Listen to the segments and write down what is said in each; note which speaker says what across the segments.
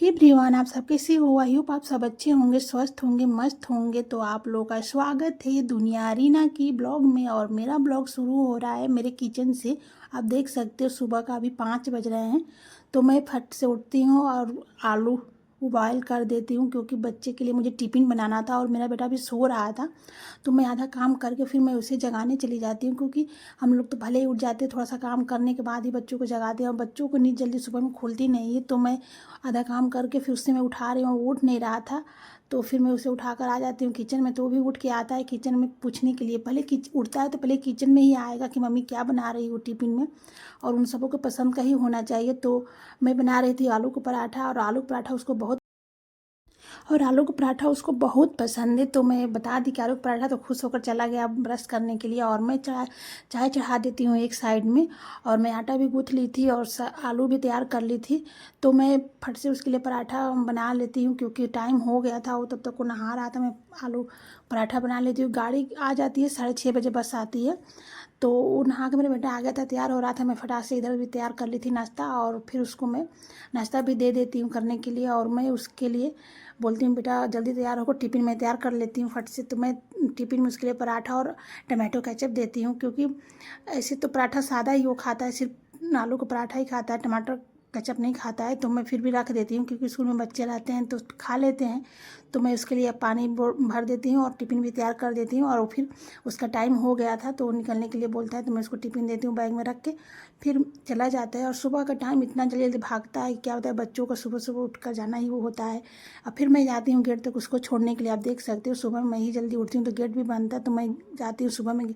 Speaker 1: Hey everyone, आप सब कैसे हो? आई होप आप सब अच्छे होंगे, स्वस्थ होंगे, मस्त होंगे। तो आप लोगों का स्वागत है ये दुनिया रीना की ब्लॉग में। और मेरा ब्लॉग शुरू हो रहा है मेरे किचन से। आप देख सकते हो सुबह का अभी 5 बज रहे हैं। तो मैं फट से उठती हूँ और आलू उबाइल कर देती हूँ, क्योंकि बच्चे के लिए मुझे टिफ़िन बनाना था और मेरा बेटा भी सो रहा था। तो मैं आधा काम करके फिर मैं उसे जगाने चली जाती हूँ, क्योंकि हम लोग तो भले ही उठ जाते हैं, थोड़ा सा काम करने के बाद ही बच्चों को जगाते हैं, और बच्चों को नींद जल्दी सुबह में खुलती नहीं है। तो मैं आधा काम करके फिर उससे मैं उठा रही हूँ, वो उठ नहीं रहा था। तो फिर मैं उसे उठाकर आ जाती हूँ किचन में। तो वो भी उठ के आता है किचन में पूछने के लिए, पहले उठता है तो पहले किचन में ही आएगा कि मम्मी क्या बना रही हो टिफ़िन में। और उन सबों को पसंद का ही होना चाहिए। तो मैं बना रही थी आलू का पराठा, और आलू पराठा उसको बहुत पसंद है। तो मैं बता दी कि आलू पराठा, तो खुश होकर चला गया ब्रश करने के लिए। और मैं चाय चढ़ा देती हूँ एक साइड में। और मैं आटा भी गूँथ ली थी और आलू भी तैयार कर ली थी। तो मैं फट से उसके लिए पराठा बना लेती हूँ, क्योंकि टाइम हो गया था, वो तब तक वो नहा रहा था। मैं आलू पराठा बना लेती हूँ। गाड़ी आ जाती है 6:30 बजे, बस आती है। तो वो नहा के मेरा बेटा आ गया था, तैयार हो रहा था। मैं फटाक से इधर भी तैयार कर ली थी नाश्ता, और फिर उसको मैं नाश्ता भी दे देती हूँ करने के लिए। और मैं उसके लिए बोलती हूँ बेटा जल्दी तैयार होकर टिफ़िन में तैयार कर लेती हूँ फट से। तो मैं टिफ़िन में उसके लिए पराठा और टमाटो केचप देती हूँ, क्योंकि ऐसे तो पराठा सादा ही वो खाता है, सिर्फ आलू का पराठा ही खाता है, टमाटर केचप नहीं खाता है। तो मैं फिर भी रख देती हूँ, क्योंकि स्कूल में बच्चे रहते हैं तो खा लेते हैं। तो मैं उसके लिए पानी भर देती हूँ और टिफ़िन भी तैयार कर देती हूँ। और फिर उसका टाइम हो गया था तो वो निकलने के लिए बोलता है, तो मैं उसको टिफ़िन देती हूँ बैग में रख के, फिर चला जाता है। और सुबह का टाइम इतना जल्दी जल्दी भागता है, क्या होता है बच्चों का सुबह सुबह उठ कर जाना ही वो होता है। अब फिर मैं जाती हूँ गेट तक उसको छोड़ने के लिए। आप देख सकते हो सुबह मैं ही जल्दी उठती हूँ तो गेट भी बंद है। तो मैं जाती हूँ सुबह में,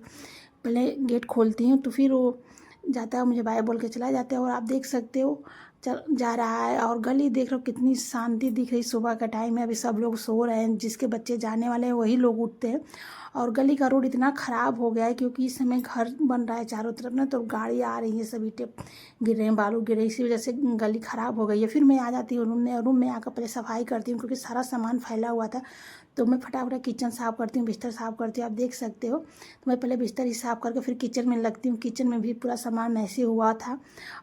Speaker 1: पहले गेट खोलती हूँ, तो फिर वो जाता है, मुझे बाय बोल के चला जाता है। और आप देख सकते हो चल जा रहा है। और गली देख रहे हो कितनी शांति दिख रही, सुबह का टाइम है, अभी सब लोग सो रहे हैं, जिसके बच्चे जाने वाले हैं वही लोग उठते हैं। और गली का रोड इतना ख़राब हो गया है, क्योंकि इस समय घर बन रहा है चारों तरफ ना, तो गाड़ी आ रही है, सभी ईंटें गिर रहे हैं, बालू गिर रही है, इसी वजह से गली ख़राब हो गई है। फिर मैं आ जाती हूँ रूम में आकर पहले सफाई करती हूँ, क्योंकि सारा सामान फैला हुआ था। तो मैं फटाफट किचन साफ़ करती हूँ, बिस्तर साफ़ करती हूँ। आप देख सकते हो तो मैं पहले बिस्तर ही साफ़ करके फिर किचन में लगती हूँ। किचन में भी पूरा सामान ऐसे हुआ था,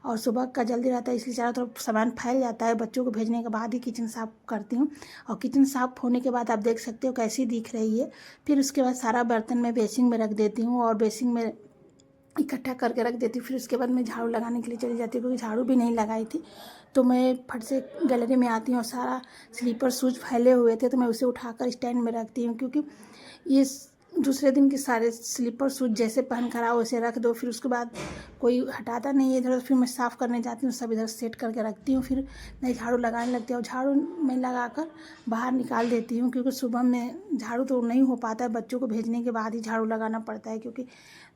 Speaker 1: और सुबह का जल्दी रहता है इसलिए चारों तरफ सामान फैल जाता है। बच्चों को भेजने के बाद ही किचन साफ़ करती हूँ। और किचन साफ़ होने के बाद आप देख सकते हो कैसी दिख रही है। फिर उसके बाद सारा बर्तन मैं बेसिन में रख देती हूँ, और बेसिन में इकट्ठा करके रख देती हूँ। फिर उसके बाद मैं झाड़ू लगाने के लिए चली जाती हूँ, क्योंकि झाड़ू भी नहीं लगाई थी। तो मैं फट से गैलरी में आती हूँ, और सारा स्लीपर शूज फैले हुए थे तो मैं उसे उठाकर स्टैंड में रखती हूँ, क्योंकि ये दूसरे दिन के सारे स्लीपर शूज जैसे पहन कर आओ वैसे रख दो, फिर उसके बाद कोई हटाता नहीं है इधर। फिर मैं साफ़ करने जाती हूँ, सब इधर सेट करके रखती हूँ, फिर मैं झाड़ू लगाने लगती हूँ। झाड़ू मैं लगाकर बाहर निकाल देती हूँ, क्योंकि सुबह में झाड़ू तो नहीं हो पाता है, बच्चों को भेजने के बाद ही झाड़ू लगाना पड़ता है, क्योंकि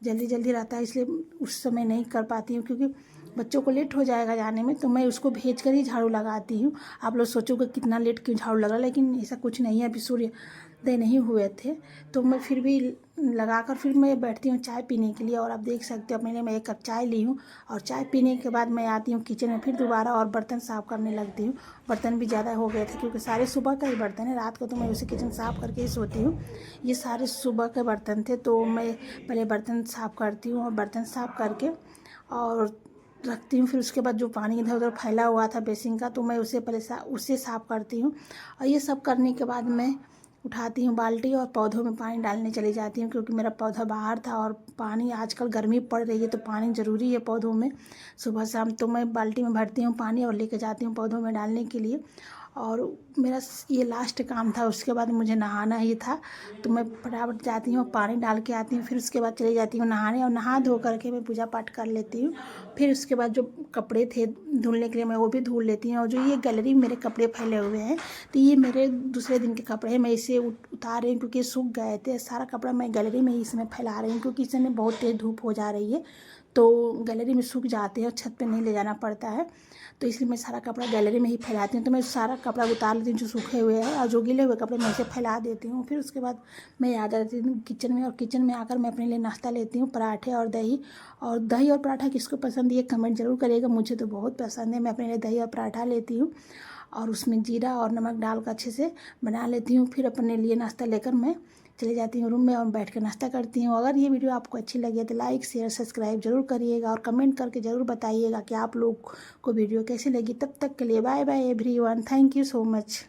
Speaker 1: जल्दी जल्दी रहता है, इसलिए उस समय नहीं कर पाती हूँ, क्योंकि बच्चों को लेट हो जाएगा जाने में। तो मैं उसको भेज कर ही झाड़ू लगाती हूँ। आप लोग सोचोगे कितना लेट क्यों झाड़ू लगा, लेकिन ऐसा कुछ नहीं है, अभी सूर्योदय नहीं हुए थे। तो मैं फिर भी लगाकर फिर मैं बैठती हूँ चाय पीने के लिए। और आप देख सकते हो मेरे मैं 1 कप चाय ली हूँ, और चाय पीने के बाद मैं आती हूँ किचन में फिर दोबारा और बर्तन साफ़ करने लगती हूँ। बर्तन भी ज़्यादा हो गए थे, क्योंकि सारे सुबह का ही बर्तन है, रात को तो मैं उसे किचन साफ़ करके ही सोती हूँ। ये सारे सुबह के बर्तन थे, तो मैं पहले बर्तन साफ़ करती हूँ, और बर्तन साफ़ करके और रखती हूँ। फिर उसके बाद जो पानी इधर उधर फैला हुआ था बेसिन का, तो मैं उसे पहले उससे साफ़ करती हूँ। और ये सब करने के बाद मैं उठाती हूँ बाल्टी, और पौधों में पानी डालने चली जाती हूँ, क्योंकि मेरा पौधा बाहर था, और पानी आजकल गर्मी पड़ रही है तो पानी ज़रूरी है पौधों में सुबह शाम। तो मैं बाल्टी में भरती हूँ पानी और लेके जाती हूँ पौधों में डालने के लिए। और मेरा ये लास्ट काम था, उसके बाद मुझे नहाना ही था। तो मैं फटाफट जाती हूँ, पानी डाल के आती हूँ, फिर उसके बाद चली जाती हूँ नहाने, और नहा धो करके मैं पूजा पाठ कर लेती हूँ। फिर उसके बाद जो कपड़े थे धुलने के लिए मैं वो भी धुल लेती हूँ। और जो ये गैलरी में मेरे कपड़े फैले हुए हैं, तो ये मेरे दूसरे दिन के कपड़े हैं, मैं इसे उतार रही हूँ, क्योंकि सूख गए थे। सारा कपड़ा मैं गैलरी में ही इस समय फैला रही हूँ, क्योंकि इस समय बहुत तेज़ धूप हो जा रही है, तो गैलरी में सूख जाते हैं और छत पे नहीं ले जाना पड़ता है। तो इसलिए मैं सारा कपड़ा गैलरी में ही फैलाती हूँ। तो मैं सारा कपड़ा उतार लेती हूँ जो सूखे हुए हैं, और जो गीले हुए कपड़े मैं उसे फैला देती हूँ। फिर उसके बाद मैं आ जाती हूँ किचन में, और किचन में आकर मैं अपने लिए नाश्ता लेती हूँ, पराठे और दही। और दही और पराठा किसको पसंद है ये कमेंट जरूर करिएगा, मुझे तो बहुत पसंद है। मैं अपने लिए दही और पराठा लेती हूँ, और उसमें जीरा और नमक डाल कर अच्छे से बना लेती हूँ। फिर अपने लिए नाश्ता लेकर मैं चले जाती हूँ रूम में और बैठ कर नाश्ता करती हूँ। अगर ये वीडियो आपको अच्छी लगे तो लाइक शेयर सब्सक्राइब जरूर करिएगा और कमेंट करके ज़रूर बताइएगा कि आप लोग को वीडियो कैसी लगी। तब तक के लिए bye bye everyone, thank you so much.